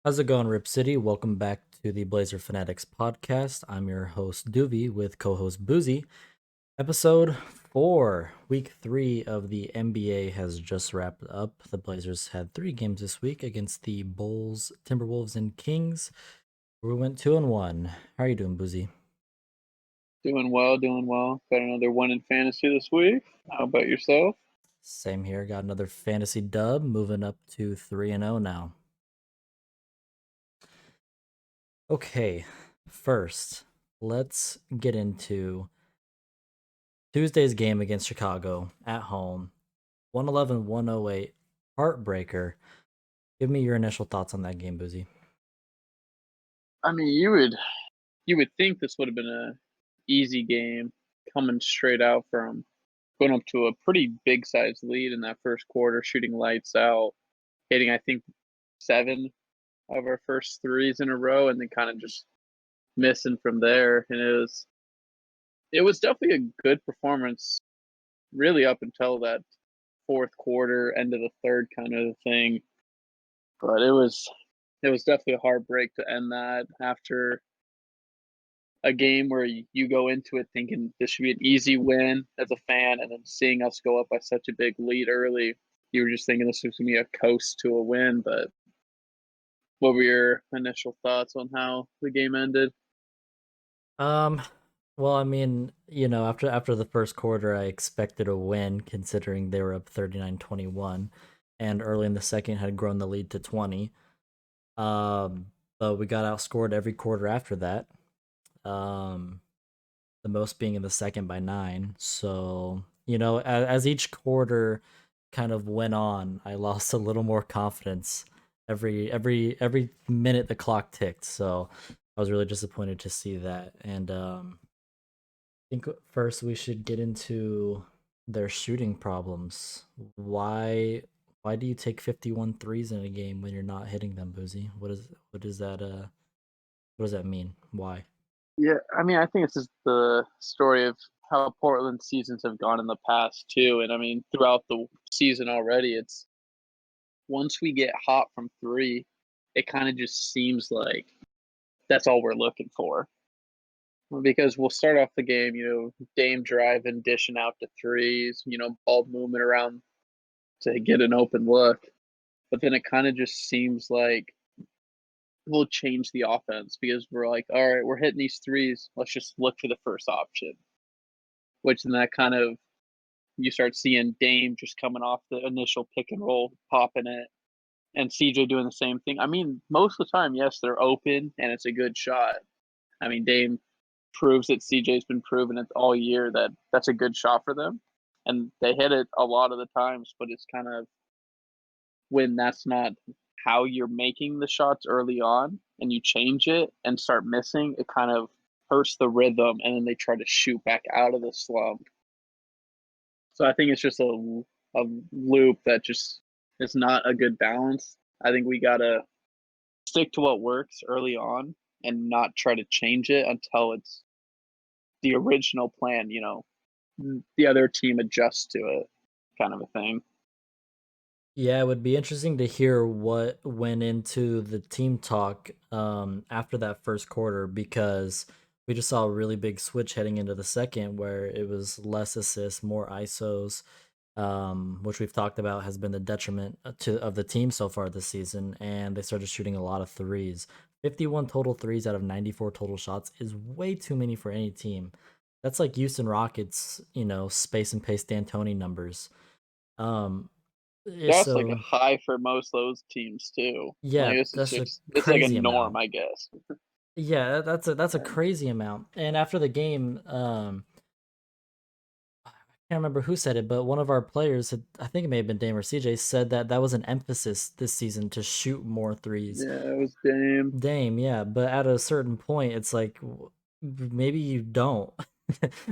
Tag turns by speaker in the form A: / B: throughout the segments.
A: How's it going, Rip City? Welcome back to the Blazer Fanatics podcast. I'm your host, Duvy, with co host Boozy. Episode 4, week 3 of the NBA has just wrapped up. The Blazers had 3 games this week against the Bulls, Timberwolves, and Kings. We went 2-1. How are you doing, Boozy?
B: Doing well, doing well. Got another one in fantasy this week. How about yourself?
A: Same here. Got another fantasy dub, moving up to 3-0 now. Okay, first, let's get into Tuesday's game against Chicago at home. 111-108, heartbreaker. Give me your initial thoughts on that game, Boozy.
B: I mean, you would think this would have been a easy game coming straight out from going up to a pretty big sized lead in that first quarter, shooting lights out, hitting I think 7 of our first threes in a row, and then kind of just missing from there. And it was definitely a good performance, really up until that fourth quarter, end of the third kind of thing. But it was definitely a heartbreak to end that after a game where you go into it thinking this should be an easy win as a fan, and then seeing us go up by such a big lead early, you were just thinking this was gonna be a coast to a win. But what were your initial thoughts on how the game ended?
A: Um, well, I mean, after the first quarter, I expected a win considering they were up 39-21 and early in the second had grown the lead to 20. But we got outscored every quarter after that. Um, the most being in the second by 9. So, as each quarter kind of went on, I lost a little more confidence every minute the clock ticked. So, I was really disappointed to see that. And I think first we should get into their shooting problems. Why do you take 51 threes in a game when you're not hitting them, Boozy? What does that mean? Why?
B: Yeah, I mean, I think this is the story of how Portland seasons have gone in the past too. And I mean, throughout the season already, it's once we get hot from three, it kind of just seems like that's all we're looking for. Because we'll start off the game, Dame driving, dishing out to threes, ball movement around to get an open look. But then it kind of just seems like we'll change the offense because we're like, all right, we're hitting these threes. Let's just look for the first option. Which then that kind of you start seeing Dame just coming off the initial pick and roll, popping it, and CJ doing the same thing. I mean, most of the time, yes, they're open and it's a good shot. I mean, Dame proves that CJ's been proven it all year that that's a good shot for them, and they hit it a lot of the times. But it's kind of when that's not how you're making the shots early on, and you change it and start missing, it kind of hurts the rhythm, and then they try to shoot back out of the slump. So I think it's just a loop that just is not a good balance. I think we gotta stick to what works early on and not try to change it until it's the original plan, the other team adjusts to it, kind of a thing.
A: Yeah, it would be interesting to hear what went into the team talk after that first quarter because we just saw a really big switch heading into the second where it was less assists, more ISOs, which we've talked about has been the detriment of the team so far this season, and they started shooting a lot of threes. 51 total threes out of 94 total shots is way too many for any team. That's like Houston Rockets, space and pace D'Antoni numbers. Um,
B: That's like a
A: so
B: high for most of those teams too. Like
A: yeah,
B: this is
A: that's a
B: just it's like a
A: crazy
B: norm,
A: amount.
B: I guess.
A: Yeah, that's a
B: And
A: crazy amount. And after the game, I can't remember who said it, but one of our players had, I think it may have been Dame or CJ, said that that was an emphasis this season to shoot more threes.
B: yeah, it was Dame.
A: Dame, yeah, but at a certain point, it's like maybe you don't.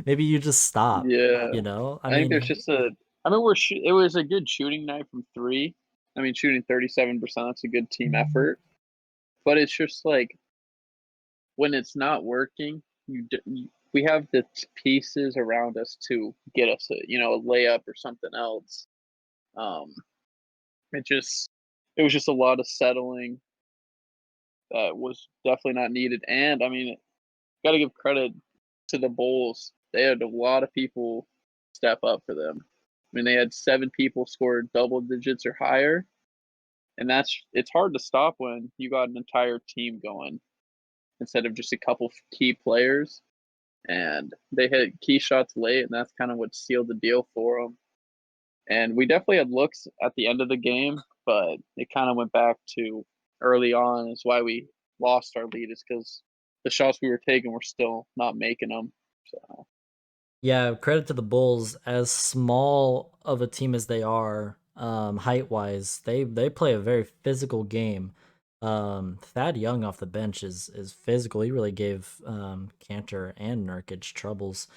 A: Maybe you just stop.
B: Yeah,
A: I
B: I think there's
A: mean,
B: just a. I mean, it was a good shooting night from three. I mean, shooting 37%, that's a good team effort. But it's just like when it's not working, we have the pieces around us to get us a layup or something else. Um, it just it was just a lot of settling. that was definitely not needed. And I mean, got to give credit to the Bulls. They had a lot of people step up for them. I mean, they had 7 people score double digits or higher, and it's hard to stop when you got an entire team going instead of just a couple key players. And they hit key shots late, and that's kind of what sealed the deal for them. And we definitely had looks at the end of the game, but it kind of went back to early on. Is why we lost our lead, is because the shots we were taking were still not making them. So
A: Yeah, credit to the Bulls. As small of a team as they are, height wise, they play a very physical game. Thad Young off the bench is physical. He really gave Cantor and Nurkic troubles.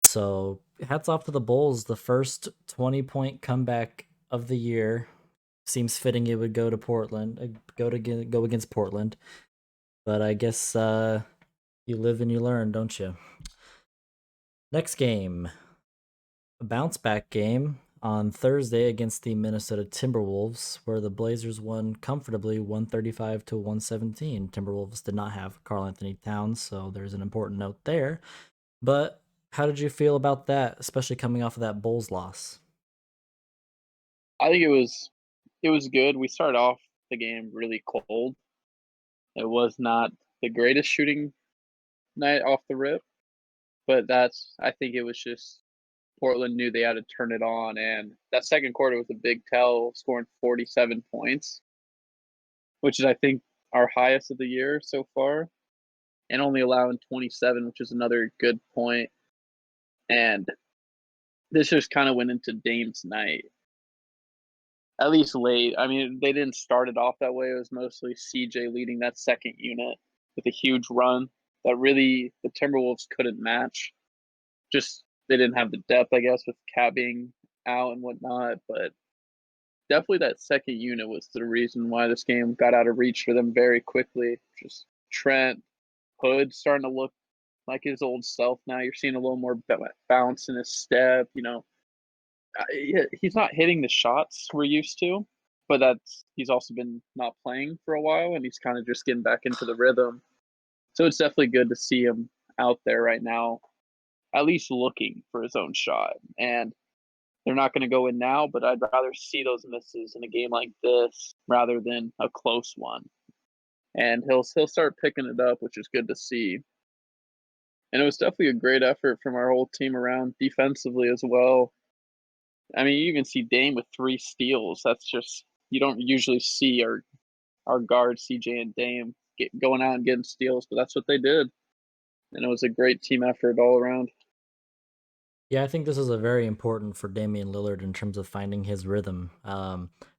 A: So hats off to the Bulls. The first 20-point comeback of the year. Seems fitting it would go to Portland, go against Portland. But I guess you live and you learn, don't you? Next game, a bounce back game on Thursday against the Minnesota Timberwolves, where the Blazers won comfortably 135 to 117. Timberwolves did not have Karl Anthony Towns, so there's an important note there. But how did you feel about that, especially coming off of that Bulls loss?
B: I think it was good. We started off the game really cold. It was not the greatest shooting night off the rip, but I think it was just Portland knew they had to turn it on, and that second quarter was a big tell, scoring 47 points, which is I think our highest of the year so far, and only allowing 27, which is another good point. And this just kind of went into Dame's night, at least late. I mean, they didn't start it off that way. It was mostly CJ leading that second unit with a huge run that really the Timberwolves couldn't match. Just they didn't have the depth, I guess, with Cat being out and whatnot. But definitely that second unit was the reason why this game got out of reach for them very quickly. Just Trent, Hood starting to look like his old self now. You're seeing a little more bounce in his step. He's not hitting the shots we're used to, but he's also been not playing for a while, and he's kind of just getting back into the rhythm. So it's definitely good to see him out there right now, at least looking for his own shot. And they're not going to go in now, but I'd rather see those misses in a game like this rather than a close one. And he'll start picking it up, which is good to see. And it was definitely a great effort from our whole team around defensively as well. I mean, you even see Dame with 3 steals. That's just you don't usually see our guards CJ and Dame going out and getting steals, but that's what they did, and it was a great team effort all around.
A: Yeah, I think this is a very important for Damian Lillard in terms of finding his rhythm,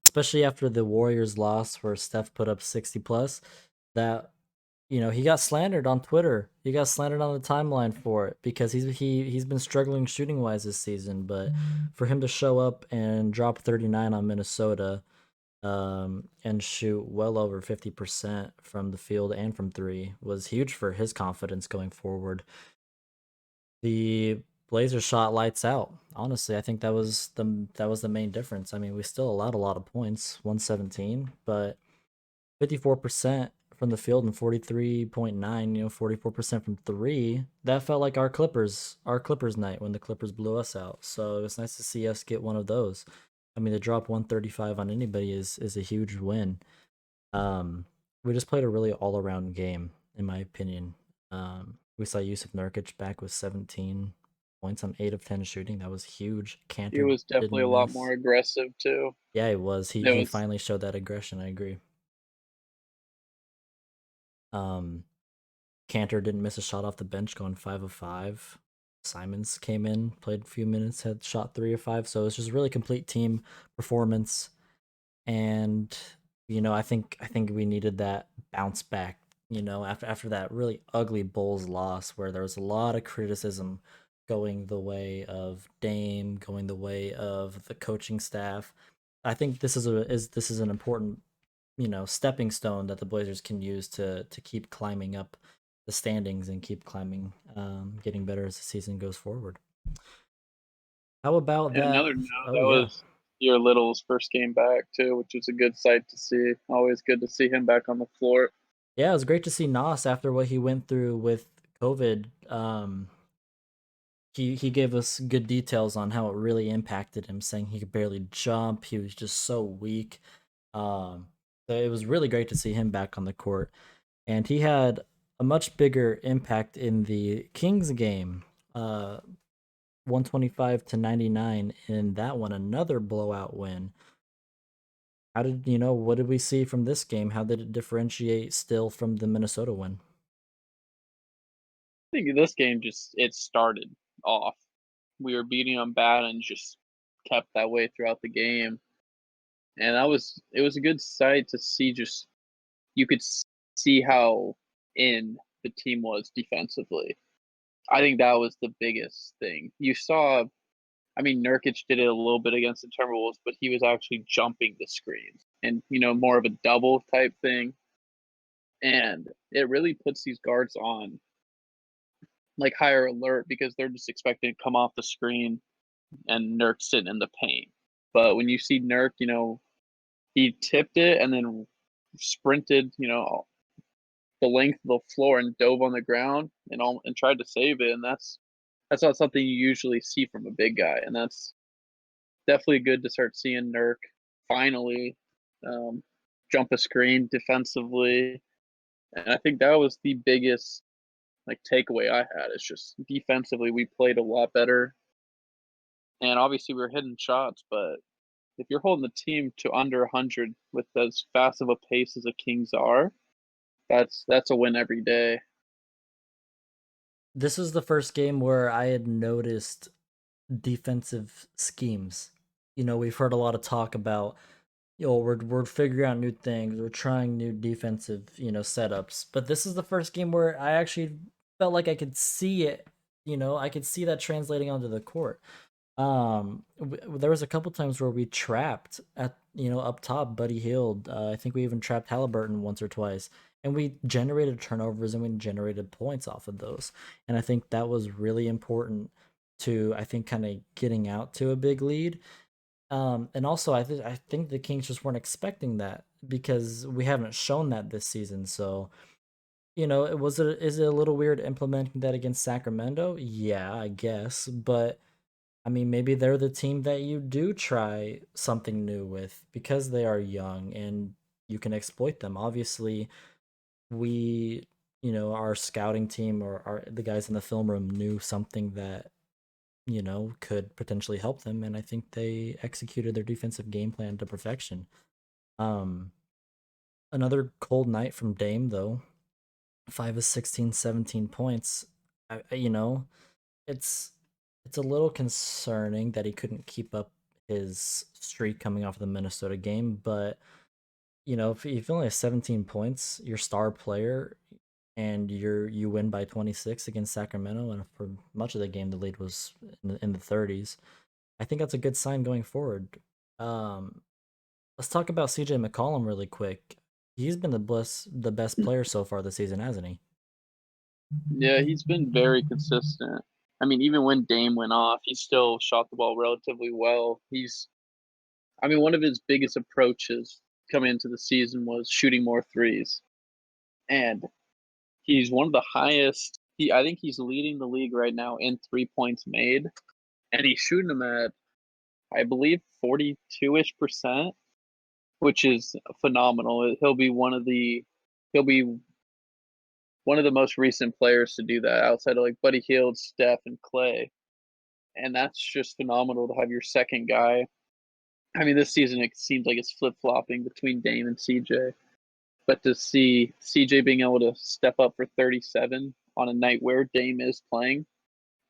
A: especially after the Warriors loss where Steph put up 60 plus. That he got slandered on Twitter. He got slandered on the timeline for it because he's been struggling shooting wise this season. But for him to show up and drop 39 on Minnesota, and shoot well over 50% from the field and from three was huge for his confidence going forward. The Blazers shot lights out. Honestly, I think that was the main difference. I mean, we still allowed a lot of points, 117, but 54% from the field and 43.9, 44% from three. That felt like our Clippers night when the Clippers blew us out. So it was nice to see us get one of those. I mean, to drop 135 on anybody is a huge win. Um, we just played a really all around game, in my opinion. We saw Jusuf Nurkic back with 17 points on 8 of 10 shooting. That was huge.
B: He
A: Cantor
B: was definitely a
A: didn't
B: lot more
A: miss.
B: aggressive too.
A: Yeah, he was. He
B: It
A: he
B: was
A: finally showed that aggression. I agree. Um, Cantor didn't miss a shot off the bench, going 5 of 5. Simons came in, played a few minutes, had shot 3 of 5. So it's just really complete team performance. And I think we needed that bounce back. After that really ugly Bulls loss, where there was a lot of criticism going the way of Dame, going the way of the coaching staff. I think this is an important stepping stone that the Blazers can use to keep climbing up the standings and keep climbing, getting better as the season goes forward. How about
B: and
A: that?
B: another note
A: Oh
B: that
A: yeah.
B: was your Little's first game back too, which was a good sight to see. Always good to see him back on the floor.
A: Yeah, it was great to see Nas after what he went through with COVID. He gave us good details on how it really impacted him, saying he could barely jump. He was just so weak. Um, so it was really great to see him back on the court, and he had a much bigger impact in the Kings game. 125 to 99 in that one, another blowout win. How did what did we see from this game? How did it differentiate still from the Minnesota win?
B: I think this game just it started off. We were beating them bad and just kept that way throughout the game. And it was a good sight to see just you could see how in the team was defensively. I think that was the biggest thing. You saw, I mean, Nurkic did it a little bit against the Timberwolves, but he was actually jumping the screens and, more of a double type thing. And it really puts these guards on like higher alert because they're just expecting to come off the screen and Nurk sitting in the paint. But when you see Nurk, he tipped it and then sprinted, the length of the floor and dove on the ground and tried to save it. And that's not something you usually see from a big guy. And that's definitely good to start seeing Nurk finally um, jump a screen defensively. And I think that was the biggest like takeaway I had. It's just defensively we played a lot better, and obviously we were hitting shots. But if you're holding the team to under 100 with as fast of a pace as the Kings are, that's a win every day.
A: This was the first game where I had noticed defensive schemes. We've heard a lot of talk about, we're figuring out new things, we're trying new defensive, setups. But this is the first game where I actually felt like I could see it. I could see that translating onto the court. There was a couple times where we trapped at up top. Buddy Hield. I think we even trapped Halliburton once or twice, and we generated turnovers and we generated points off of those. And I think that was really important to kind of getting out to a big lead. And also I think the Kings just weren't expecting that because we haven't shown that this season. So is it a little weird implementing that against Sacramento? Yeah, I guess, but I mean, maybe they're the team that you do try something new with because they are young and you can exploit them. Obviously, we, our scouting team or the guys in the film room knew something that, could potentially help them. And I think they executed their defensive game plan to perfection. Um, Another cold night from Dame, though. 5 of 16, 17 points. It's it's a little concerning that he couldn't keep up his streak coming off of the Minnesota game, but if you only have 17 points, your star player, and you win by 26 against Sacramento, and for much of the game the lead was in the 30s. I think that's a good sign going forward. Um, let's talk about CJ McCollum really quick. He's been the best player so far this season, hasn't he?
B: Yeah, he's been very consistent. I mean, even when Dame went off, he still shot the ball relatively well. I mean, one of his biggest approaches coming into the season was shooting more threes. And he's one of the highest. I think he's leading the league right now in 3 points made, and he's shooting them at I believe 42-ish%, which is phenomenal. He'll be one of the most recent players to do that outside of like Buddy Hield, Steph, and Clay, and that's just phenomenal to have your second guy. I mean, this season it seems like it's flip flopping between Dame and CJ, but to see CJ being able to step up for 37 on a night where Dame is playing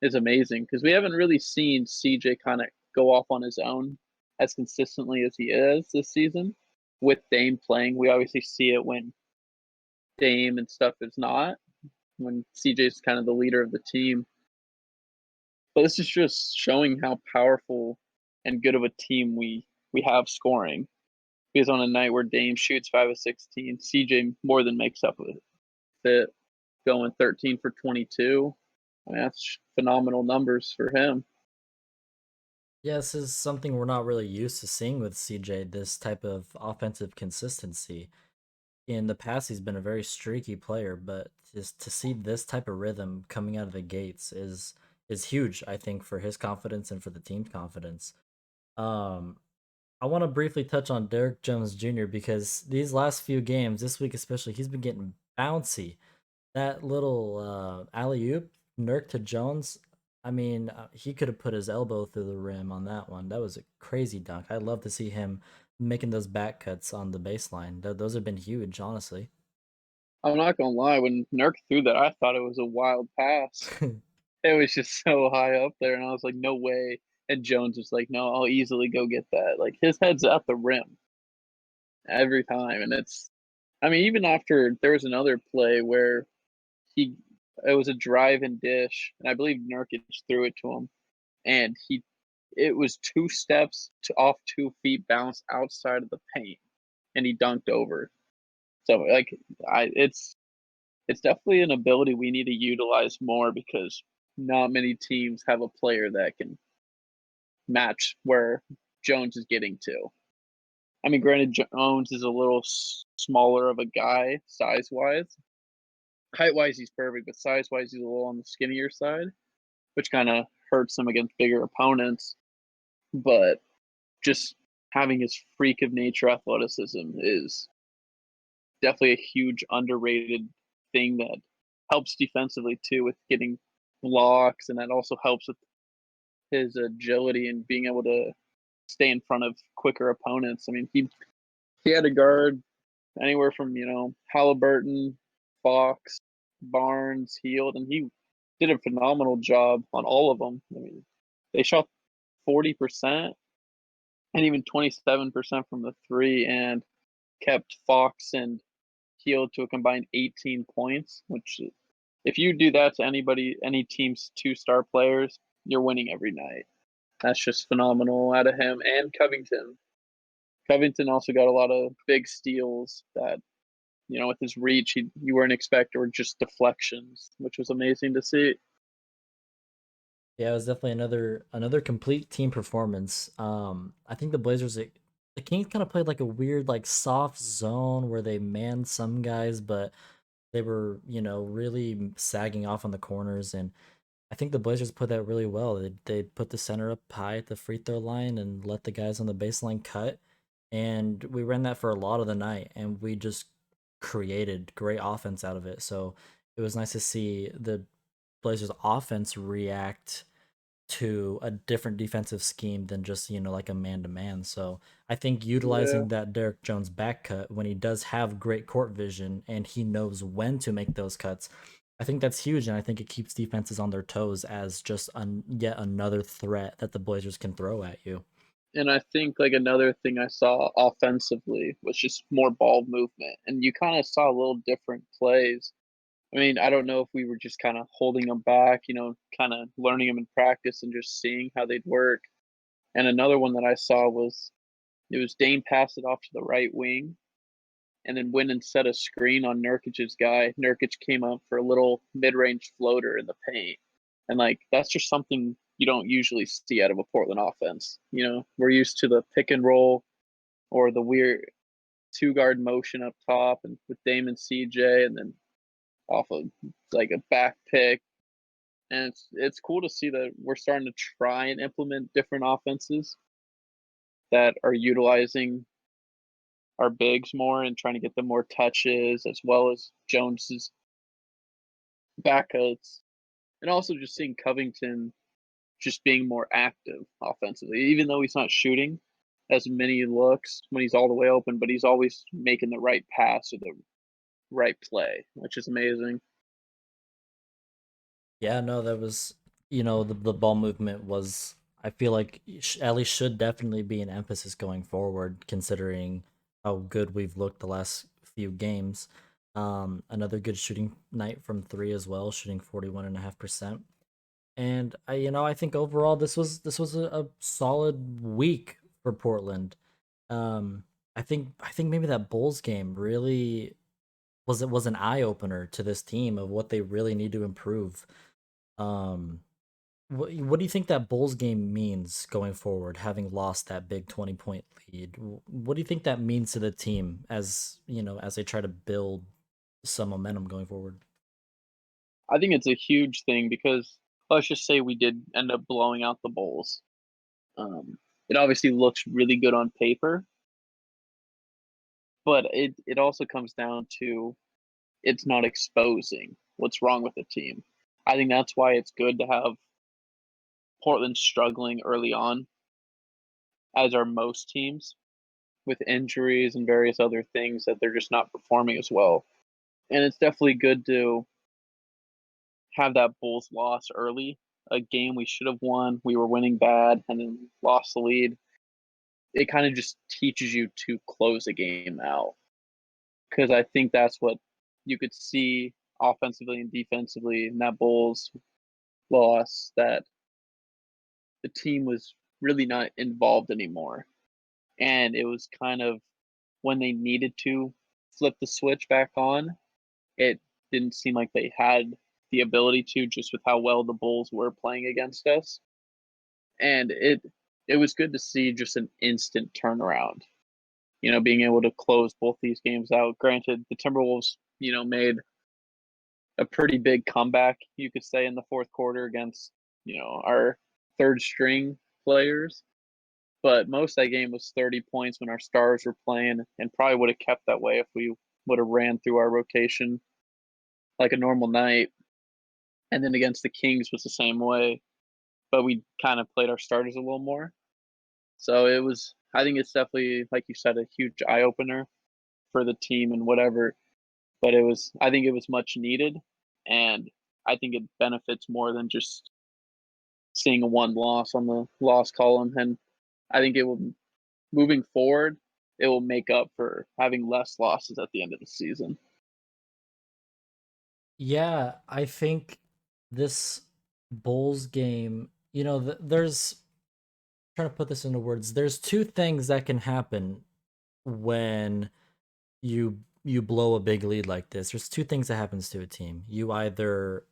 B: is amazing because we haven't really seen CJ kind of go off on his own as consistently as he is this season. With Dame playing, we obviously see it when Dame and stuff is not, when CJ's kind of the leader of the team. But this is just showing how powerful and good of a team we have scoring. Because on a night where Dame shoots 5 of 16, CJ more than makes up with it, going 13 for 22. I mean, that's phenomenal numbers for him.
A: Yeah, this is something we're not really used to seeing with CJ, this type of offensive consistency. in the past he's been a very streaky player, but just to see this type of rhythm coming out of the gates is huge, I think, for his confidence and for the team's confidence. Um, I want to briefly touch on Derrick Jones Jr. because these last few games, this week especially, he's been getting bouncy. That little alley oop, Nurk to Jones. I mean, he could have put his elbow through the rim on that one. That was a crazy dunk. I'd love to see him making those back cuts on the baseline. Those have been huge, honestly.
B: I'm not gonna lie, when Nurk threw that, I thought it was a wild pass. It was just so high up there, and I was like, "No way." And Jones was like, "No, I'll easily go get that." Like, his head's at the rim every time, and it's I mean, even after there was another play where he it was a drive and dish, and I believe Nurkic threw it to him, and it was 2 steps to off 2 feet, bounced outside of the paint, and he dunked over. So, like, I it's definitely an ability we need to utilize more because not many teams have a player that can match where Jones is getting to. I mean, granted, Jones is a little smaller of a guy size wise. Height wise, he's perfect, but size wise, he's a little on the skinnier side, which kind of hurts him against bigger opponents. But just having his freak of nature athleticism is definitely a huge underrated thing that helps defensively too with getting blocks, and that also helps with his agility and being able to stay in front of quicker opponents. I mean, he had to guard anywhere from Halliburton, Fox, Barnes, Heald, and he did a phenomenal job on all of them. I mean, they shot 40% and even 27% from the three, and kept Fox and Heald to a combined 18 points. Which, if you do that to anybody, any team's two-star players, you're winning every night. That's just phenomenal out of him and Covington. Covington also got a lot of big steals that, with his reach, you weren't expect, or just deflections, which was amazing to see.
A: Yeah, it was definitely another complete team performance. I think the Blazers, the Kings kind of played like a weird like soft zone where they manned some guys, but they were really sagging off on the corners, and I think the Blazers put that really well. They put the center up high at the free throw line and let the guys on the baseline cut, and we ran that for a lot of the night, and we just created great offense out of it. So it was nice to see the Blazers offense react to a different defensive scheme than just like a man to man. So I think
B: Yeah,
A: utilizing that Derek Jones back cut when he does have great court vision and he knows when to make those cuts, I think that's huge, and I think it keeps defenses on their toes as just yet another threat that the Blazers can throw at you.
B: and I think like another thing I saw offensively was just more ball movement, and you kind of saw a little different plays. I mean, I don't know if we were just kind of holding them back, kind of learning them in practice and just seeing how they'd work. And another one that I saw was it was Dame passed it off to the right wing, and then went and set a screen on Nurkic's guy. Nurkic came up for a little mid-range floater in the paint, and like that's just something you don't usually see out of a Portland offense. We're used to the pick and roll or the weird two guard motion up top, and with Dame and CJ, and then off of like a back pick. And it's cool to see that we're starting to try and implement different offenses that are utilizing our bigs more and trying to get them more touches, as well as Jones's backouts, and also just seeing Covington just being more active offensively, even though he's not shooting as many looks when he's all the way open, but he's always making the right pass or the right play, which is amazing.
A: Yeah, no, that was the ball movement was, I feel like at least should definitely be an emphasis going forward, considering how good we've looked the last few games. Another good shooting night from three as well, shooting 41.5%. And I think overall this was a solid week for Portland. Um, I think maybe that Bulls game really was an eye opener to this team of what they really need to improve. Um, What do you think that Bulls game means going forward, having lost that big 20-point lead? What do you think that means to the team as, as they try to build some momentum going forward?
B: I think it's a huge thing because let's just say we did end up blowing out the Bulls. It obviously looks really good on paper, but it also comes down to it's not exposing what's wrong with the team. I think that's why it's good to have Portland struggling early on, as are most teams, with injuries and various other things that they're just not performing as well. And it's definitely good to have that Bulls loss early, a game we should have won. We were winning bad and then lost the lead. It kind of just teaches you to close a game out because I think that's what you could see offensively and defensively in that Bulls loss, that the team was really not involved anymore. And it was kind of when they needed to flip the switch back on, it didn't seem like they had the ability to, just with how well the Bulls were playing against us. And it was good to see just an instant turnaround. Being able to close both these games out. Granted, the Timberwolves, made a pretty big comeback, you could say, in the fourth quarter against, our third string players. But most of that game was 30 points when our stars were playing, and probably would have kept that way if we would have ran through our rotation like a normal night. And then against the Kings was the same way, but we kind of played our starters a little more. So I think it's definitely, like you said, a huge eye opener for the team and whatever. But I think it was much needed. And I think it benefits more than just seeing a one loss on the loss column. And I think moving forward, it will make up for having less losses at the end of the season.
A: Yeah, I think this Bulls game, there's trying to put this into words. There's two things that can happen when you blow a big lead like this. There's two things that happens to a team. You either,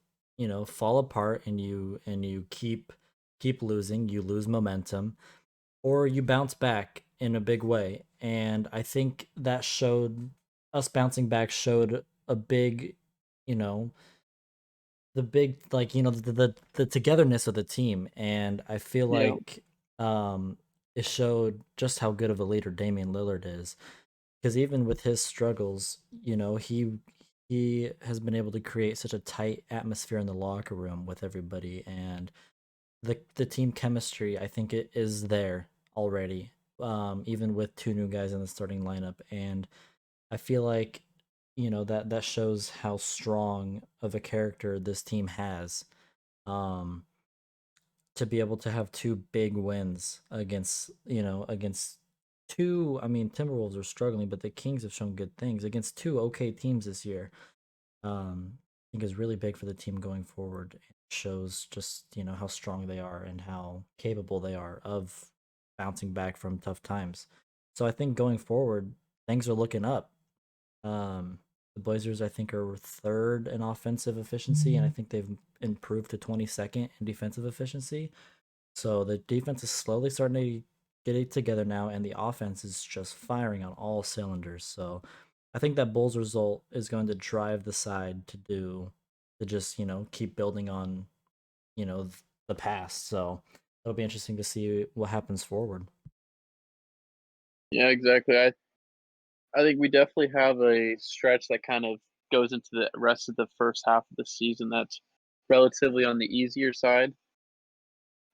A: fall apart and you keep losing, you lose momentum, or you bounce back in a big way. And I think that showed us bouncing back showed a big, you know, the big like the togetherness of the team, and I feel
B: Yeah.
A: like it showed just how good of a leader Damian Lillard is, because even with his struggles, he has been able to create such a tight atmosphere in the locker room with everybody, and the team chemistry, I think it is there already, even with two new guys in the starting lineup. And I feel like, that shows how strong of a character this team has, um, to be able to have two big wins against two. I mean, Timberwolves are struggling, but the Kings have shown good things against two okay teams this year. I think is really big for the team going forward. It shows just, how strong they are and how capable they are of bouncing back from tough times. So I think going forward, things are looking up. The Blazers, I think, are third in offensive efficiency, and I think they've improved to 22nd in defensive efficiency. So the defense is slowly starting to get it together now, and the offense is just firing on all cylinders. So I think that Bulls result is going to drive the side to just, keep building on, the past. So it'll be interesting to see what happens forward.
B: Yeah, exactly. I think we definitely have a stretch that kind of goes into the rest of the first half of the season that's relatively on the easier side.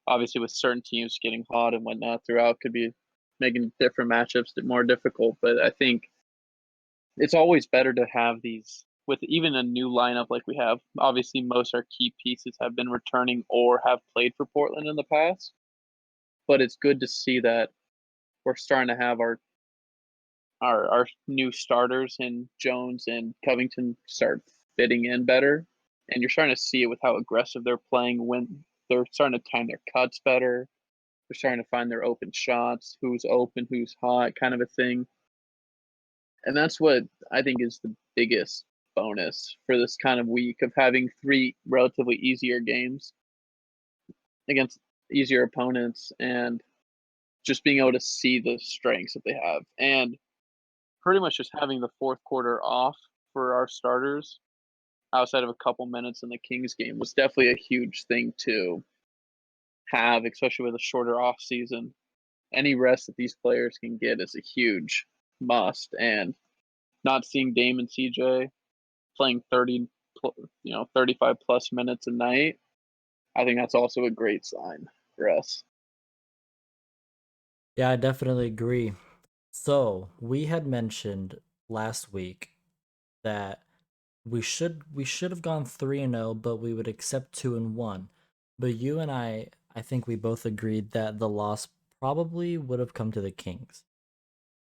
B: Obviously, with certain teams getting hot and whatnot throughout, could be making different matchups more difficult. But I think it's always better to have these with even a new lineup like we have. Obviously, most our key pieces have been returning or have played for Portland in the past. But it's good to see that we're starting to have our new starters in Jones and Covington start fitting in better. And you're starting to see it with how aggressive they're playing when they're starting to time their cuts better. They're starting to find their open shots, who's open, who's hot, kind of a thing. And that's what I think is the biggest bonus for this kind of week of having three relatively easier games. against easier opponents and just being able to see the strengths that they have. And pretty much just having the fourth quarter off for our starters outside of a couple minutes in the Kings game was definitely a huge thing to have, especially with a shorter off season. Any rest that these players can get is a huge must. And not seeing Dame and CJ playing 35 plus minutes a night, I think that's also a great sign for us.
A: Yeah, I definitely agree. So we had mentioned last week that we should have gone 3-0, but we would accept 2-1. But you and I think we both agreed that the loss probably would have come to the Kings.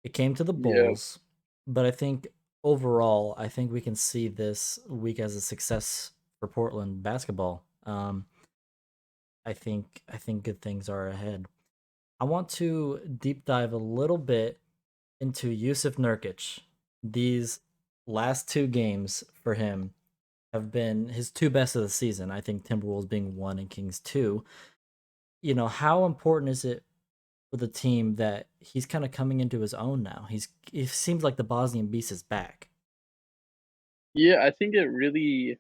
A: It came to the
B: Yeah.
A: Bulls, but I think overall, I think we can see this week as a success for Portland basketball. I think good things are ahead. I want to deep dive a little bit into Jusuf Nurkic. These last two games for him have been his two best of the season. I think Timberwolves being one and Kings two. How important is it for the team that he's kind of coming into his own now? It seems like the Bosnian beast is back.
B: Yeah, I think it really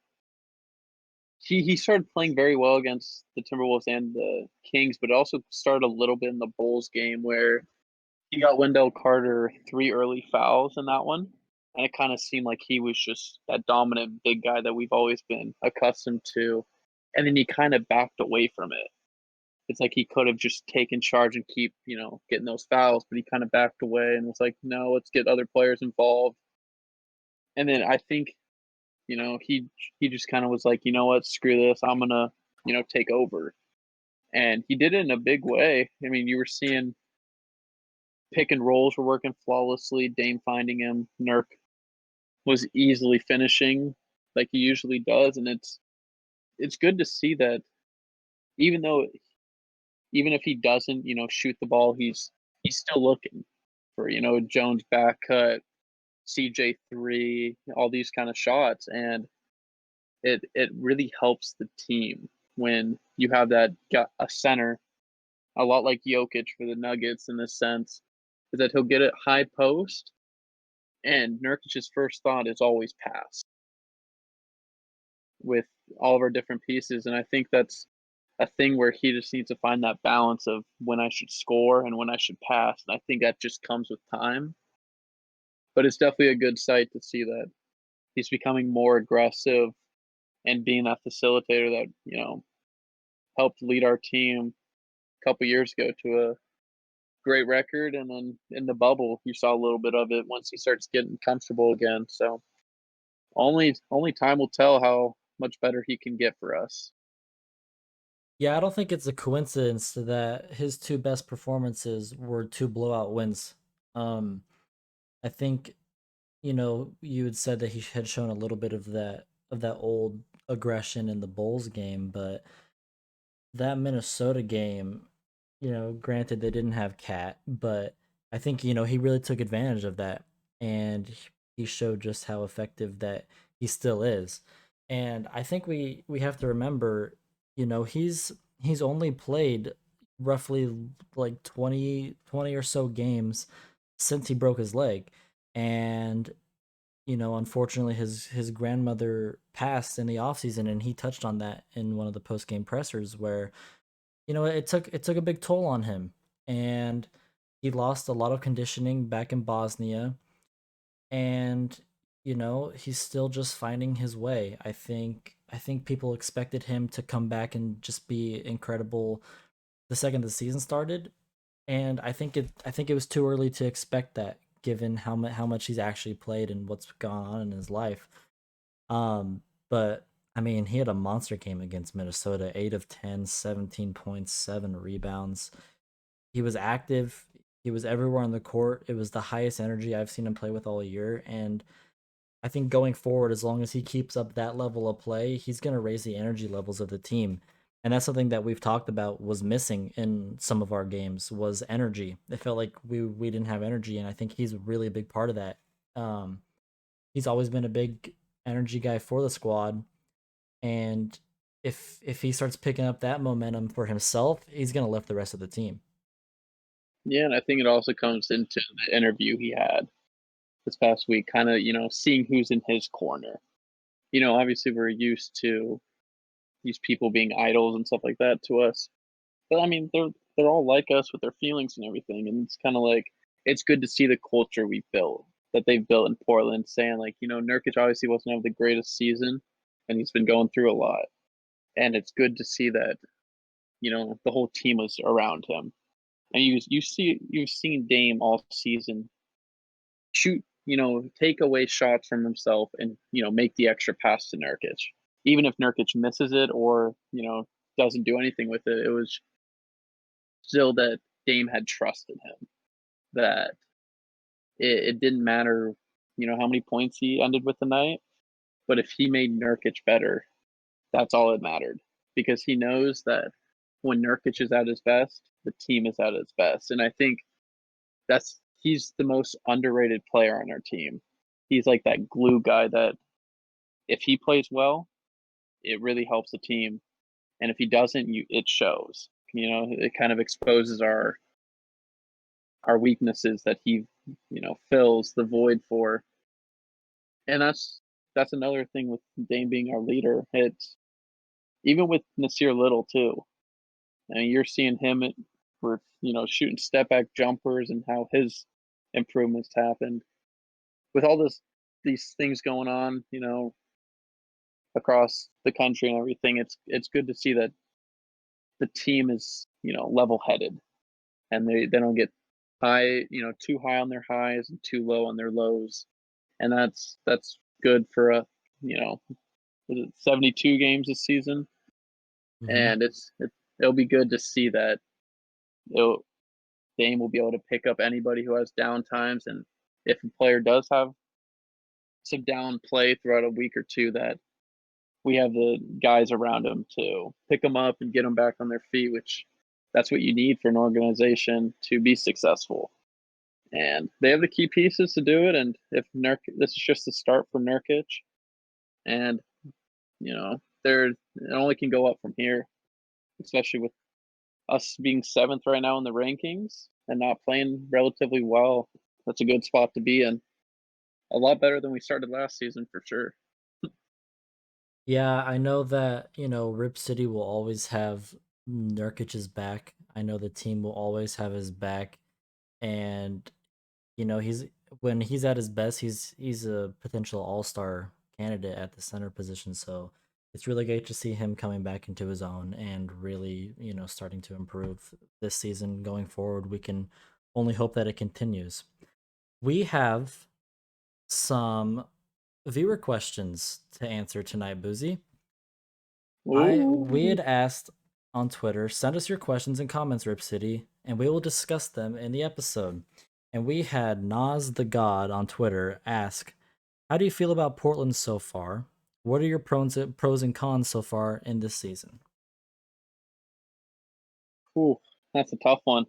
B: he started playing very well against the Timberwolves and the Kings, but it also started a little bit in the Bulls game where he got Wendell Carter 3 early fouls in that one, and it kinda seemed like he was just that dominant big guy that we've always been accustomed to, and then he kinda backed away from it. It's like he could have just taken charge and keep, getting those fouls, but he kinda backed away and was like, "No, let's get other players involved." And then I think, he just kinda was like, "You know what? Screw this. I'm gonna, take over." And he did it in a big way. I mean, you were seeing pick and rolls were working flawlessly, Dame finding him, Nurk was easily finishing like he usually does, and it's good to see that even though even if he doesn't, shoot the ball, he's still looking for, Jones back cut, CJ3, all these kind of shots, and it really helps the team when you have that got a center, a lot like Jokic for the Nuggets in this sense, is that he'll get it high post, and Nurkic's first thought is always pass with all of our different pieces. And I think that's a thing where he just needs to find that balance of when I should score and when I should pass. And I think that just comes with time. But it's definitely a good sight to see that he's becoming more aggressive and being that facilitator that, helped lead our team a couple years ago to a great record. And then in the bubble, you saw a little bit of it once he starts getting comfortable again. So only time will tell how much better he can get for us.
A: Yeah, I don't think it's a coincidence that his two best performances were two blowout wins. Um, I think you had said that he had shown a little bit of that old aggression in the Bulls game, but that Minnesota game, granted they didn't have Cat, but I think he really took advantage of that, and he showed just how effective that he still is. And I think we have to remember, he's only played roughly like 20 or so games since he broke his leg, and unfortunately his grandmother passed in the offseason, and he touched on that in one of the post-game pressers where it took a big toll on him, and he lost a lot of conditioning back in Bosnia, and he's still just finding his way. I think people expected him to come back and just be incredible the second the season started, and I think it was too early to expect that given how much he's actually played and what's gone on in his life. But I mean, he had a monster game against Minnesota, 8 of 10, 17 points, 7 rebounds. He was active. He was everywhere on the court. It was the highest energy I've seen him play with all year, and I think going forward, as long as he keeps up that level of play, he's going to raise the energy levels of the team. And that's something that we've talked about was missing in some of our games was energy. It felt like we didn't have energy, and I think he's really a big part of that. Um, he's always been a big energy guy for the squad, and if he starts picking up that momentum for himself, he's gonna lift the rest of the team.
B: Yeah, and I think it also comes into the interview he had this past week, kind of, seeing who's in his corner. Obviously we're used to these people being idols and stuff like that to us. But I mean, they're all like us with their feelings and everything, and it's kind of like it's good to see the culture we built that they've built in Portland. Saying like, Nurkic obviously wasn't having the greatest season, and he's been going through a lot, and it's good to see that the whole team was around him. And you've seen Dame all season shoot, take away shots from himself and make the extra pass to Nurkic, even if Nurkic misses it or doesn't do anything with it. It was still that Dame had trust in him, that it didn't matter, how many points he ended with the night, but if he made Nurkic better, that's all that mattered because he knows that when Nurkic is at his best, the team is at its best. And I think he's the most underrated player on our team. He's like that glue guy that if he plays well, it really helps the team. And if he doesn't, it shows. It kind of exposes our weaknesses that he fills the void for. And that's another thing with Dame being our leader. It's even with Nasir Little too. I mean, you're seeing him for shooting step back jumpers and how his improvements happened with all these things going on, across the country and everything. It's good to see that the team is level headed and they don't get too high on their highs and too low on their lows, and that's good for a you know 72 games this season,
A: Mm-hmm.
B: and it'll be good to see that it'll, Dame will be able to pick up anybody who has down times, and if a player does have some down play throughout a week or two, that we have the guys around him to pick them up and get them back on their feet, which that's what you need for an organization to be successful. And they have the key pieces to do it. And if this is just the start for Nurkic, and it only can go up from here, especially with us being seventh right now in the rankings and not playing relatively well. That's a good spot to be in. A lot better than we started last season for sure.
A: Yeah, I know that, Rip City will always have Nurkic's back. I know the team will always have his back. And, he's when he's at his best, he's a potential all-star candidate at the center position. So it's really great to see him coming back into his own and really, starting to improve this season going forward. We can only hope that it continues. We have some viewer questions to answer tonight, Boozy. We
B: Ooh,
A: had asked on Twitter, send us your questions and comments, Rip City, and we will discuss them in the episode. And we had Nas the God on Twitter ask, how do you feel about Portland so far? What are your pros and cons so far in this season?
B: ooh, that's a tough one.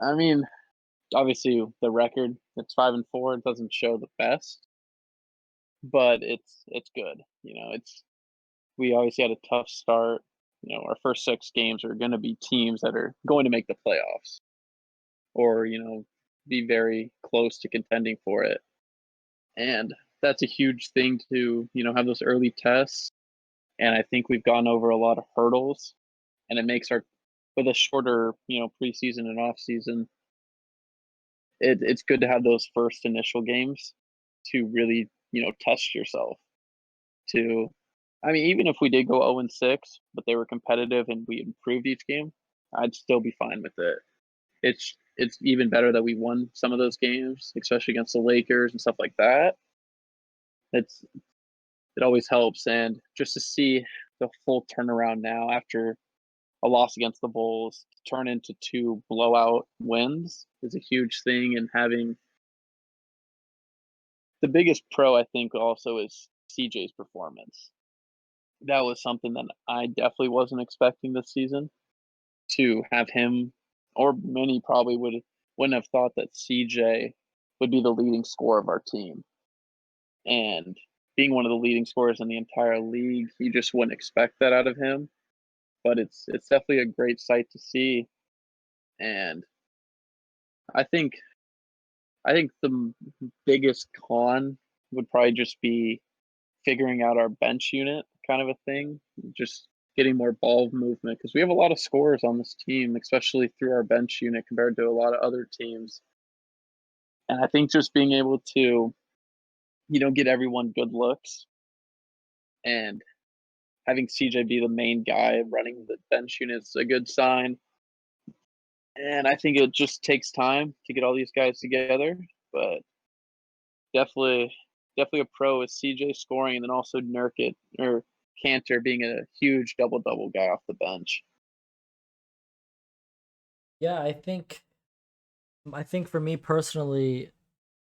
B: I mean, obviously the record, it's 5-4. It doesn't show the best, but it's good. It's we obviously had a tough start. Our first six games are going to be teams that are going to make the playoffs or be very close to contending for it, and that's a huge thing to have those early tests. And I think we've gone over a lot of hurdles, and it makes our with a shorter preseason and off season. It's good to have those first initial games to really test yourself. To, I mean, even if we did go 0-6, but they were competitive and we improved each game, I'd still be fine with it. It's even better that we won some of those games, especially against the Lakers and stuff like that. It's it always helps, and just to see the full turnaround now after a loss against the Bulls turn into two blowout wins is a huge thing. And having the biggest pro, I think, also is CJ's performance. That was something that I definitely wasn't expecting this season, to have him, or many probably wouldn't have thought that CJ would be the leading scorer of our team. And being one of the leading scorers in the entire league. You just wouldn't expect that out of him, but it's definitely a great sight to see. And I think I think the biggest con would probably just be figuring out our bench unit kind of a thing, just getting more ball movement because we have a lot of scorers on this team, especially through our bench unit compared to a lot of other teams. And I think just being able to, get everyone good looks and having CJ be the main guy running the bench unit is a good sign. And I think it just takes time to get all these guys together, but definitely, definitely a pro is CJ scoring, and then also Nurkic or Cantor being a huge double double guy off the bench.
A: Yeah, I think for me personally,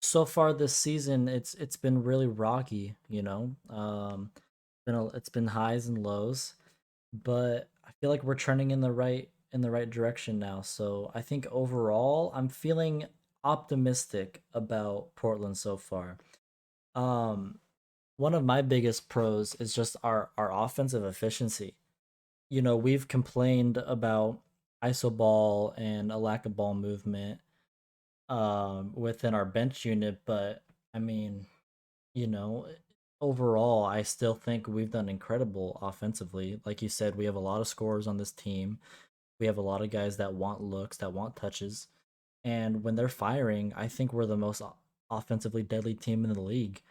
A: so far this season, it's been really rocky. It's been highs and lows, but I feel like we're trending in the right direction now. So I think overall, I'm feeling optimistic about Portland so far. Um, One of my biggest pros is just our offensive efficiency. We've complained about iso ball and a lack of ball movement within our bench unit, but I mean, you know, overall, I still think we've done incredible offensively. Like you said, we have a lot of scorers on this team. We have a lot of guys that want looks, that want touches, and when they're firing, I think we're the most offensively deadly team in the league.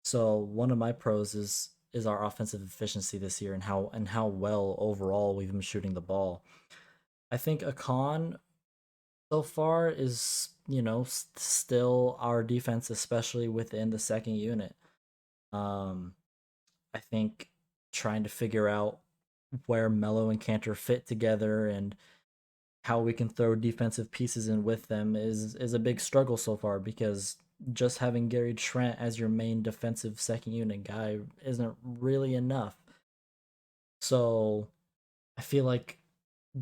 A: So one of my pros is our offensive efficiency this year and how well overall we've been shooting the ball. I think a con so far is, still our defense, especially within the second unit. Um, I think trying to figure out where Mello and Cantor fit together and how we can throw defensive pieces in with them is a big struggle so far because just having Gary Trent as your main defensive second unit guy isn't really enough. So I feel like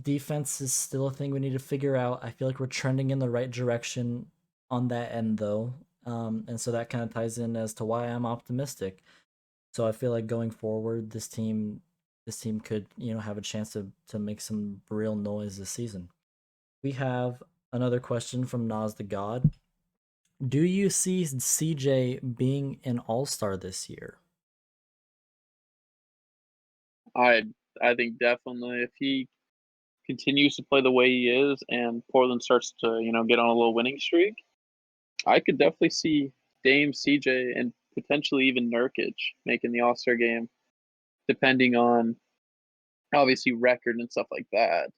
A: defense is still a thing we need to figure out. I feel like we're trending in the right direction on that end though. And so that kind of ties in as to why I'm optimistic. So I feel like going forward, this team could, have a chance to make some real noise this season. We have another question from Nas the God. Do you see CJ being an all-star this year?
B: I I think definitely if he continues to play the way he is and Portland starts to, get on a little winning streak, I could definitely see Dame, CJ, and potentially even Nurkic making the All Star game, depending on obviously record and stuff like that.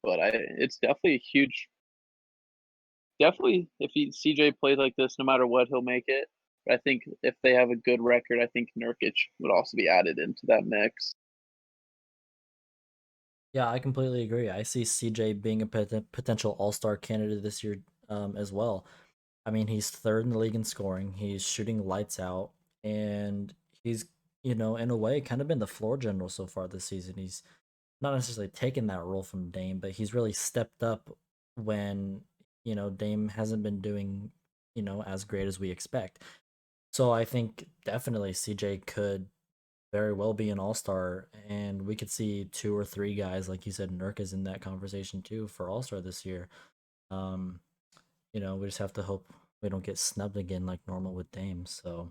B: But it's definitely a huge, definitely if CJ plays like this, no matter what, he'll make it. But I think if they have a good record, I think Nurkic would also be added into that mix.
A: Yeah, I completely agree. I see CJ being a potential all-star candidate this year as well. I mean, he's third in the league in scoring. He's shooting lights out, and he's, in a way, kind of been the floor general so far this season. He's not necessarily taken that role from Dame, but he's really stepped up when, Dame hasn't been doing, as great as we expect. So I think definitely CJ could very well be an all-star, and we could see two or three guys, like you said, Nurk is in that conversation too for all-star this year. Um, we just have to hope we don't get snubbed again like normal with Dame. So,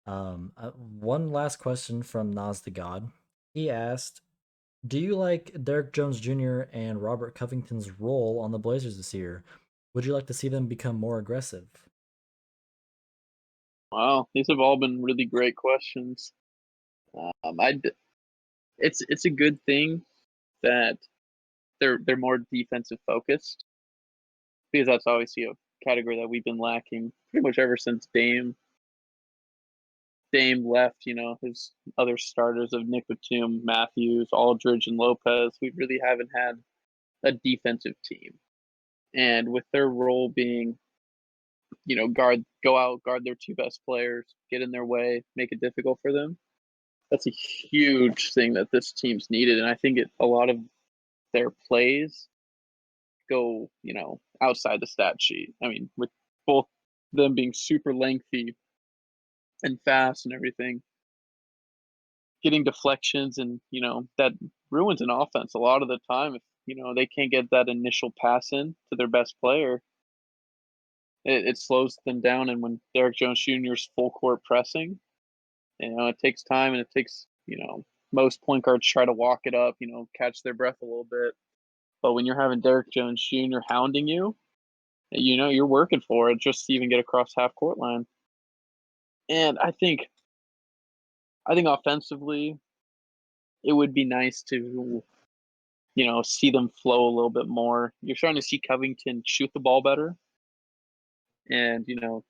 A: one last question from Nas the God. He asked, "Do you like Derek Jones Jr. and Robert Covington's role on the Blazers this year? Would you like to see them become more aggressive?"
B: Wow, these have all been really great questions. I it's a good thing that they're more defensive focused because that's obviously a category that we've been lacking pretty much ever since Dame left. His other starters of Nick Batum, Matthews, Aldridge, and Lopez. We really haven't had a defensive team, and with their role being go out, guard their two best players, get in their way, make it difficult for them. That's a huge thing that this team's needed, and I think a lot of their plays go, outside the stat sheet. I mean, with both them being super lengthy and fast and everything, getting deflections and, that ruins an offense a lot of the time if, they can't get that initial pass in to their best player, it slows them down, and when Derrick Jones Jr.'s full court pressing, it takes time and it takes, most point guards try to walk it up, catch their breath a little bit. But when you're having Derrick Jones Jr. hounding you, you're working for it just to even get across half court line. And I think offensively, it would be nice to, see them flow a little bit more. You're starting to see Covington shoot the ball better and,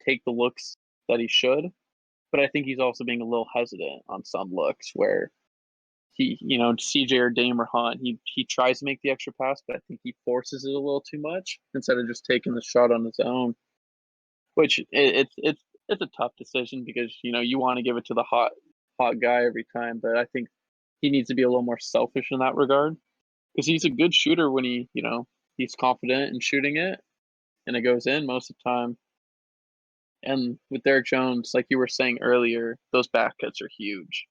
B: take the looks that he should. But I think he's also being a little hesitant on some looks where CJ or Dame or Hunt, he tries to make the extra pass, but I think he forces it a little too much instead of just taking the shot on his own. Which it's a tough decision because you want to give it to the hot guy every time, but I think he needs to be a little more selfish in that regard because he's a good shooter when he's confident in shooting it and it goes in most of the time. And with Derrick Jones, like you were saying earlier, those back cuts are huge.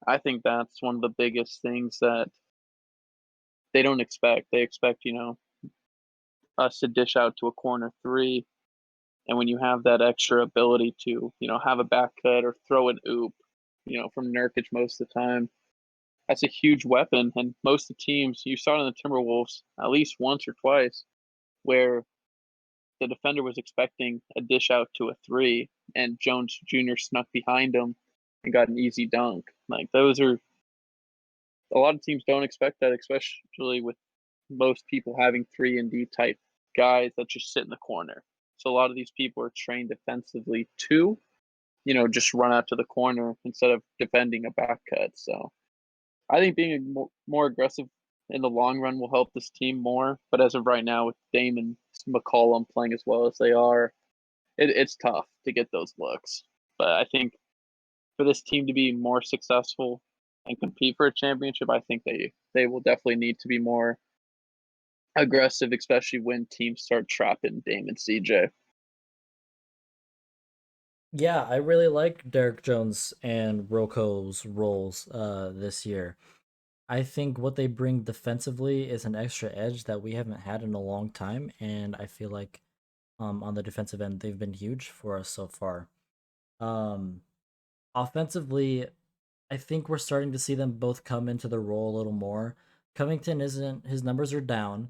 B: I think that's one of the biggest things that they don't expect. They expect, us to dish out to a corner three. And when you have that extra ability to, have a back cut or throw an oop, from Nurkic most of the time, that's a huge weapon. And most of the teams, you saw it in the Timberwolves at least once or twice, where the defender was expecting a dish out to a three, and Jones Jr. snuck behind him and got an easy dunk. Like those are a lot of teams don't expect that, especially with most people having 3-and-D type guys that just sit in the corner. So a lot of these people are trained defensively to, just run out to the corner instead of defending a back cut. So I think being more aggressive in the long run will help this team more. But as of right now, with Dame and McCollum playing as well as they are, it's tough to get those looks. But I think for this team to be more successful and compete for a championship, I think they will definitely need to be more aggressive, especially when teams start trapping Dame and CJ.
A: Yeah, I really like Derek Jones and Roko's roles this year. I think what they bring defensively is an extra edge that we haven't had in a long time, and I feel like on the defensive end they've been huge for us so far. Um, Offensively, I think we're starting to see them both come into the role a little more. Covington isn't his numbers are down,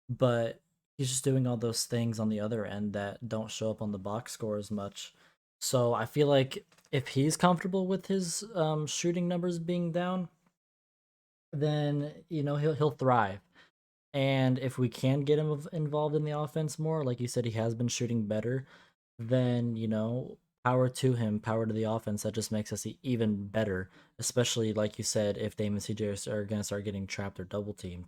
A: but he's just doing all those things on the other end that don't show up on the box score as much. So I feel like if he's comfortable with his shooting numbers being down, then he'll thrive. And if we can get him involved in the offense more, like you said, he has been shooting better. Then power to him, power to the offense. That just makes us even better. Especially like you said, if Dame and CJ are gonna start getting trapped or double teamed.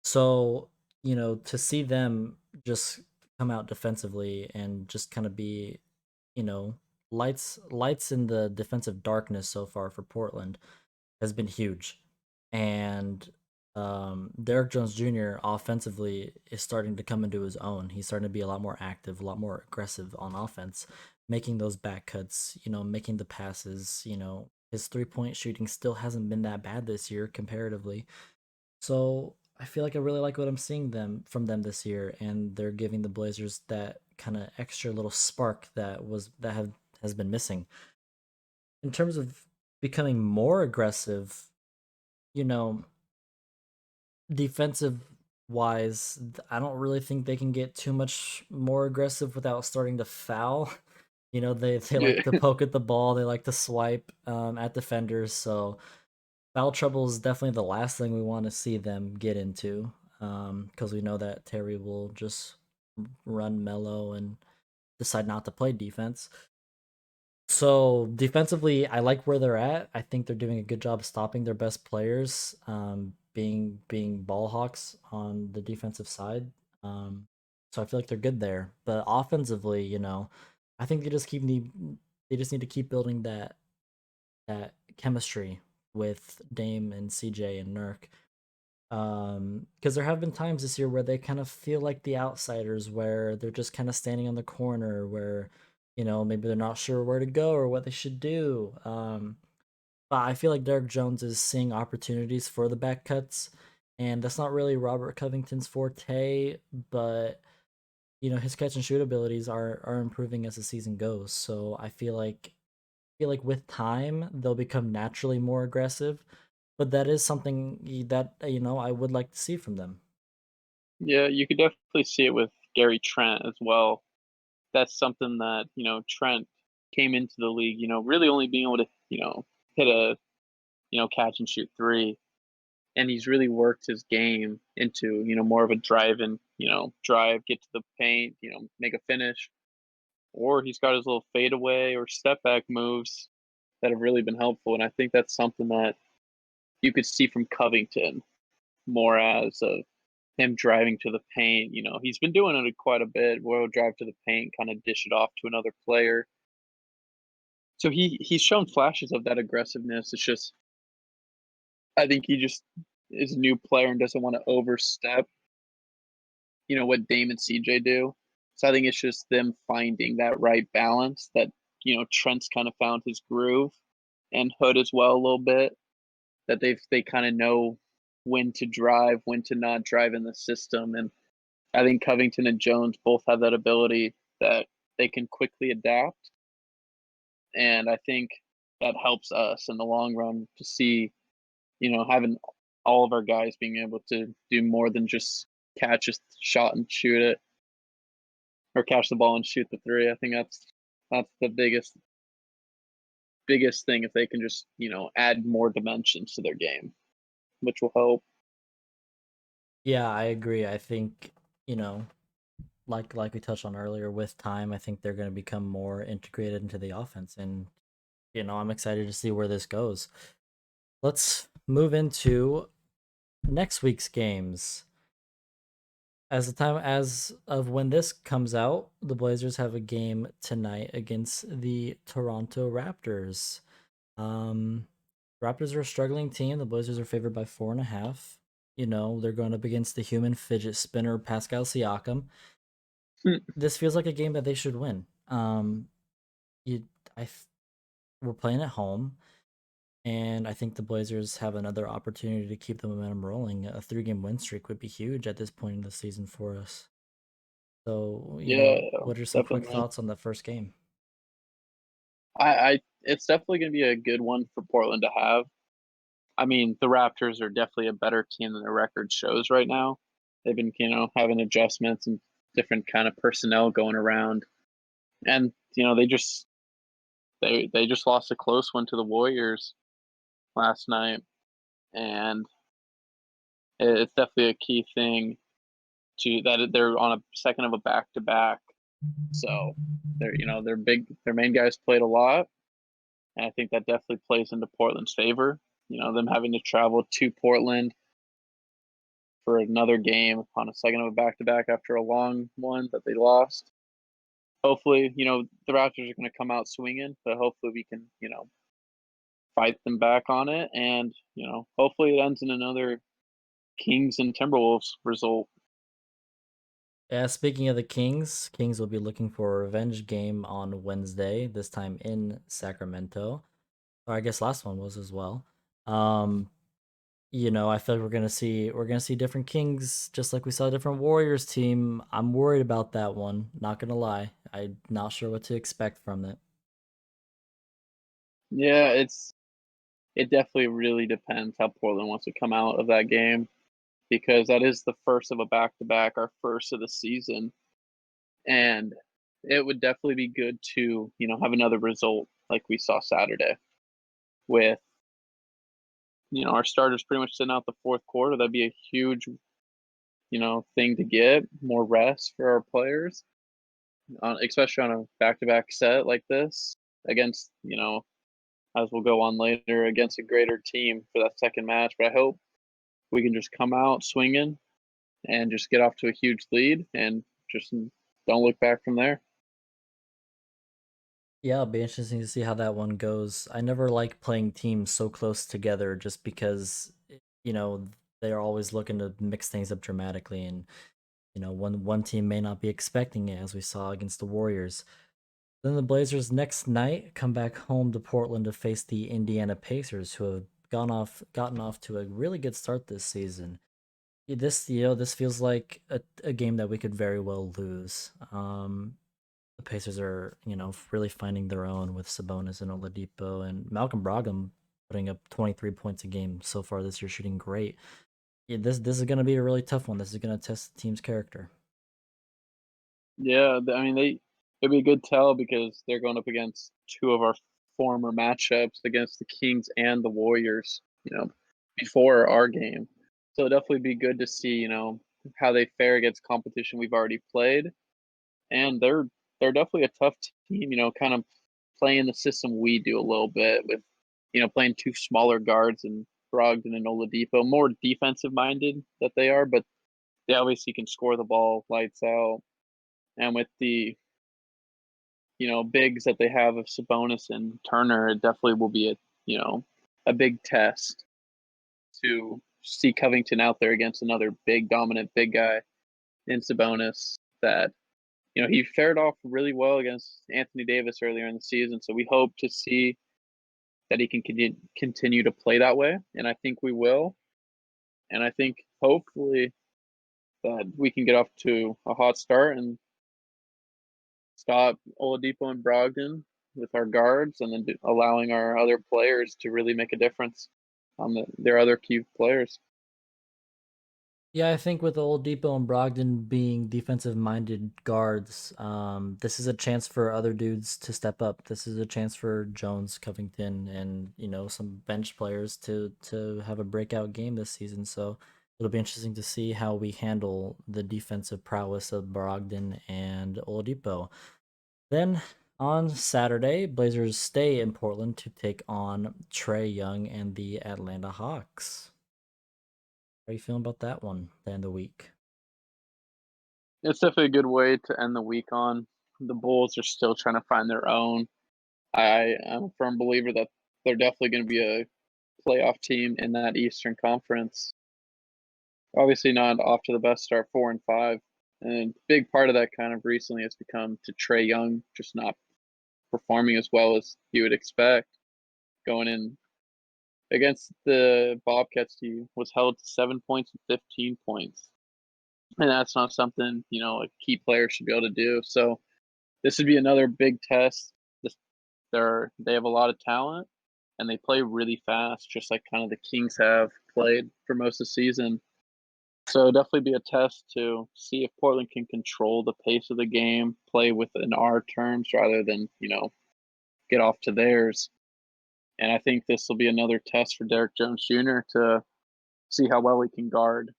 A: So to see them just come out defensively and just kind of be, you know, lights in the defensive darkness so far for Portland has been huge. And Derek Jones Jr. offensively is starting to come into his own. He's starting to be a lot more active, a lot more aggressive on offense, making those back cuts, making the passes. His 3-point shooting still hasn't been that bad this year comparatively. So I feel like I really like what I'm seeing them this year, and they're giving the Blazers that kind of extra little spark that has been missing. In terms of becoming more aggressive, you know, defensive wise, I don't really think they can get too much more aggressive without starting to foul. They
B: Yeah,
A: like to poke at the ball, they like to swipe at defenders, so foul trouble is definitely the last thing we want to see them get into, because we know that Terry will just run mellow and decide not to play defense. So defensively, I like where they're at. I think they're doing a good job stopping their best players, being ball hawks on the defensive side. So I feel like they're good there. But offensively, I think they just need to keep building that chemistry with Dame and CJ and Nurk. Because there have been times this year where they kind of feel like the outsiders, where they're just kind of standing on the corner, where Maybe they're not sure where to go or what they should do. But I feel like Derek Jones is seeing opportunities for the back cuts, and that's not really Robert Covington's forte. But his catch and shoot abilities are improving as the season goes. So I feel like with time they'll become naturally more aggressive. But that is something that I would like to see from them.
B: Yeah, you could definitely see it with Gary Trent as well. That's something that, Trent came into the league, really only being able to, hit a, catch and shoot three. And he's really worked his game into, more of a drive and, drive, get to the paint, make a finish. Or he's got his little fadeaway or step back moves that have really been helpful. And I think that's something that you could see from Covington more as of him driving to the paint. He's been doing it quite a bit where he'll drive to the paint, kind of dish it off to another player. So he's shown flashes of that aggressiveness. It's just I think he just is a new player and doesn't want to overstep, what Dame and CJ do. So I think it's just them finding that right balance that, Trent's kind of found his groove and Hood as well a little bit, that they kind of know when to drive, when to not drive in the system. And I think Covington and Jones both have that ability that they can quickly adapt. And I think that helps us in the long run to see, having all of our guys being able to do more than just catch a shot and shoot it or catch the ball and shoot the three. I think that's the biggest thing if they can just, add more dimensions to their game, which will help.
A: Yeah, I agree. I think, you know, like we touched on earlier, with time, I think they're going to become more integrated into the offense, and I'm excited to see where this goes. Let's move into next week's games. As of when this comes out, the Blazers have a game tonight against the Toronto Raptors. Um, Raptors are a struggling team. The Blazers are favored by 4.5. They're going up against the human fidget spinner Pascal Siakam. This feels like a game that they should win. You, I, f- we're playing at home, and I think the Blazers have another opportunity to keep the momentum rolling. A 3-game win streak would be huge at this point in the season for us. So,
B: Yeah,
A: what are some quick
B: definitely.
A: thoughts on the first game?
B: I it's definitely going to be a good one for Portland to have. I mean, the Raptors are definitely a better team than their record shows right now. They've been, having adjustments and different kind of personnel going around, and they just lost a close one to the Warriors last night, and it's definitely a key thing to that they're on a second of a back to back. So their main guys played a lot, and I think that definitely plays into Portland's favor. Them having to travel to Portland for another game on a second of a back to back after a long one that they lost. Hopefully, the Raptors are going to come out swinging, but hopefully we can, fight them back on it, and hopefully it ends in another Kings and Timberwolves result.
A: Yeah, speaking of the Kings will be looking for a revenge game on Wednesday, this time in Sacramento. Or I guess last one was as well. Um, I feel like we're gonna see different Kings, just like we saw a different Warriors team. I'm worried about that one. Not gonna lie, I'm not sure what to expect from it.
B: Yeah, it definitely really depends how Portland wants to come out of that game because that is the first of a back to back, our first of the season, and it would definitely be good to have another result like we saw Saturday with our starters pretty much sitting out the fourth quarter. That'd be a huge thing to get more rest for our players, especially on a back to back set like this against as we'll go on later against a greater team for that second match. But I hope we can just come out swinging and just get off to a huge lead and just don't look back from there.
A: Yeah, it'll be interesting to see how that one goes. I never like playing teams so close together just because, they're always looking to mix things up dramatically, and one team may not be expecting it, as we saw against the Warriors. Then the Blazers next night come back home to Portland to face the Indiana Pacers, who have gotten off to a really good start this season. This feels like a game that we could very well lose. The Pacers are, really finding their own with Sabonis and Oladipo and Malcolm Brogdon putting up 23 points a game so far this year, shooting great. Yeah, this is going to be a really tough one. This is going to test the team's character.
B: Yeah, I mean, it'd be a good tell because they're going up against two of our former matchups against the Kings and the Warriors, before our game. So it'll definitely be good to see, how they fare against competition we've already played. And they're definitely a tough team, kind of playing the system we do a little bit with, playing two smaller guards and Brogdon and Oladipo, more defensive minded that they are, but they obviously can score the ball lights out. And with the bigs that they have of Sabonis and Turner, it definitely will be a big test to see Covington out there against another big dominant big guy in Sabonis that he fared off really well against Anthony Davis earlier in the season. So we hope to see that he can continue to play that way, and I think we will. And I think hopefully that we can get off to a hot start and stop Oladipo and Brogdon with our guards, and then allowing our other players to really make a difference on their other key players.
A: Yeah, I think with Oladipo and Brogdon being defensive-minded guards, this is a chance for other dudes to step up. This is a chance for Jones, Covington, and some bench players to have a breakout game this season. So it'll be interesting to see how we handle the defensive prowess of Brogdon and Oladipo. Then on Saturday, Blazers stay in Portland to take on Trey Young and the Atlanta Hawks. How are you feeling about that one to end the week?
B: It's definitely a good way to end the week on. The Bulls are still trying to find their own. I am a firm believer that they're definitely going to be a playoff team in that Eastern Conference. Obviously, not off to the best start, 4-5, and big part of that kind of recently has become to Trey Young just not performing as well as you would expect. Going in against the Bobcats, he was held to 7 points and 15 points, and that's not something a key player should be able to do. So this would be another big test. This, they have a lot of talent, and they play really fast, just like kind of the Kings have played for most of the season. So definitely be a test to see if Portland can control the pace of the game, play within our terms rather than get off to theirs. And I think this will be another test for Derek Jones Jr. to see how well he can guard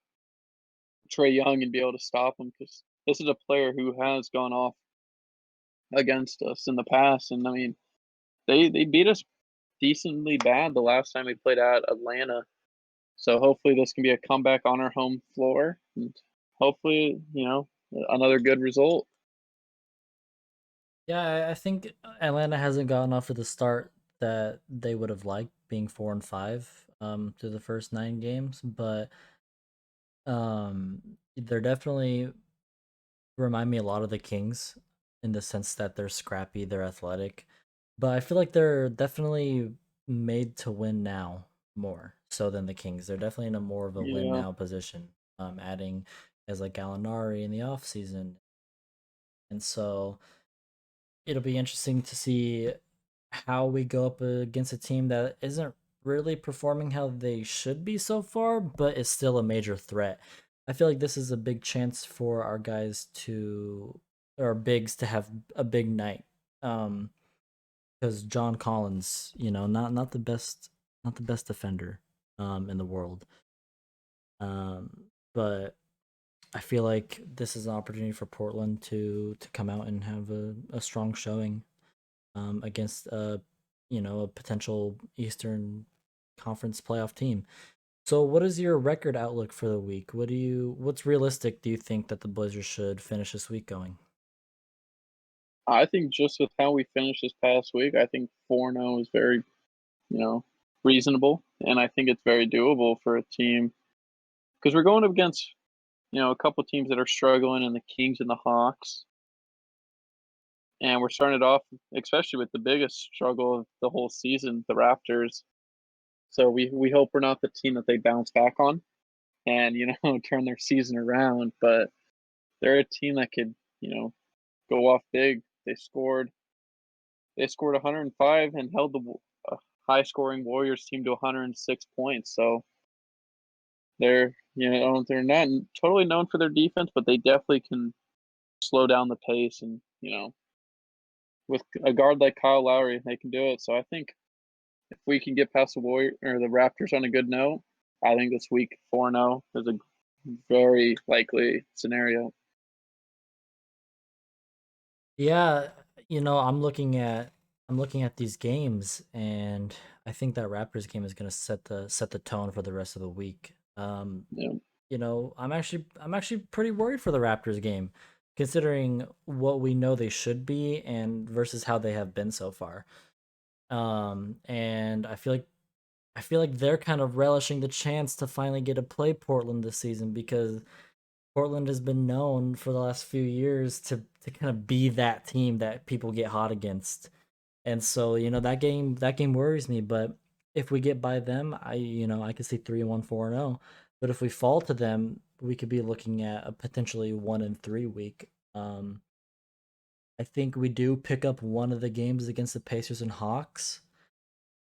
B: Trey Young and be able to stop him, because this is a player who has gone off against us in the past. And I mean, they beat us decently bad the last time we played at Atlanta. So hopefully this can be a comeback on our home floor, and hopefully, another good result.
A: Yeah, I think Atlanta hasn't gotten off to the start that they would have liked, being 4-5 through the first 9 games, but they're definitely remind me a lot of the Kings in the sense that they're scrappy, they're athletic, but I feel like they're definitely made to win now more so than the Kings. They're definitely in a more of a win
B: Yeah.
A: now position, adding as like Gallinari in the offseason. And so it'll be interesting to see how we go up against a team that isn't really performing how they should be so far, but is still a major threat. I feel like this is a big chance for our guys to, or bigs to have a big night. Because John Collins, not the best, not the best defender, in the world. But I feel like this is an opportunity for Portland to come out and have a strong showing against a potential Eastern Conference playoff team. So, what is your record outlook for the week? What's realistic? Do you think that the Blazers should finish this week going?
B: I think just with how we finished this past week, I think 4-0 is very, you know, reasonable. And I think it's very doable for a team because we're going up against, a couple teams that are struggling, and the Kings and the Hawks. and we're starting it off, especially with the biggest struggle of the whole season, the Raptors. So we hope we're not the team that they bounce back on and turn their season around. But they're a team that could go off big. They scored 105 and held the high scoring Warriors team to 106 points. So they're not totally known for their defense, but they definitely can slow down the pace and with a guard like Kyle Lowry, they can do it. So I think if we can get past the Warrior or the Raptors on a good note, I think this week 4-0 is a very likely scenario.
A: Yeah, I'm looking at these games, and I think that Raptors game is gonna set the tone for the rest of the week.
B: Yeah,
A: I'm actually pretty worried for the Raptors game, considering what we know they should be and versus how they have been so far. And I feel like they're kind of relishing the chance to finally get to play Portland this season because Portland has been known for the last few years to kind of be that team that people get hot against. And so, that game worries me, but if we get by them, I could see 3-1, 4-0. But if we fall to them, we could be looking at a potentially 1-3 week. I think we do pick up one of the games against the Pacers and Hawks.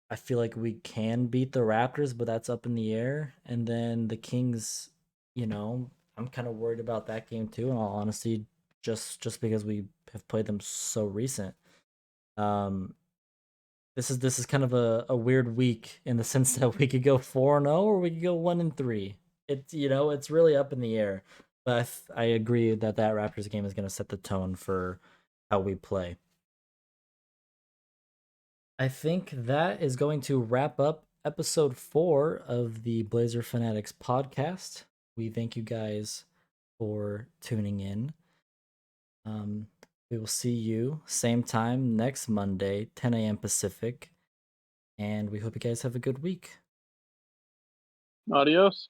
A: I feel like we can beat the Raptors, but that's up in the air. And then the Kings, I'm kind of worried about that game too. In all honesty, just because we have played them so recent. Um, this is kind of a weird week in the sense that we could go 4-0 or we could go 1-3. It's really up in the air. But I agree that Raptors game is going to set the tone for how we play. I think that is going to wrap up episode 4 of the Blazer Fanatics podcast. We thank you guys for tuning in. Um, we will see you same time next Monday, 10 a.m. Pacific, and we hope you guys have a good week.
B: adios.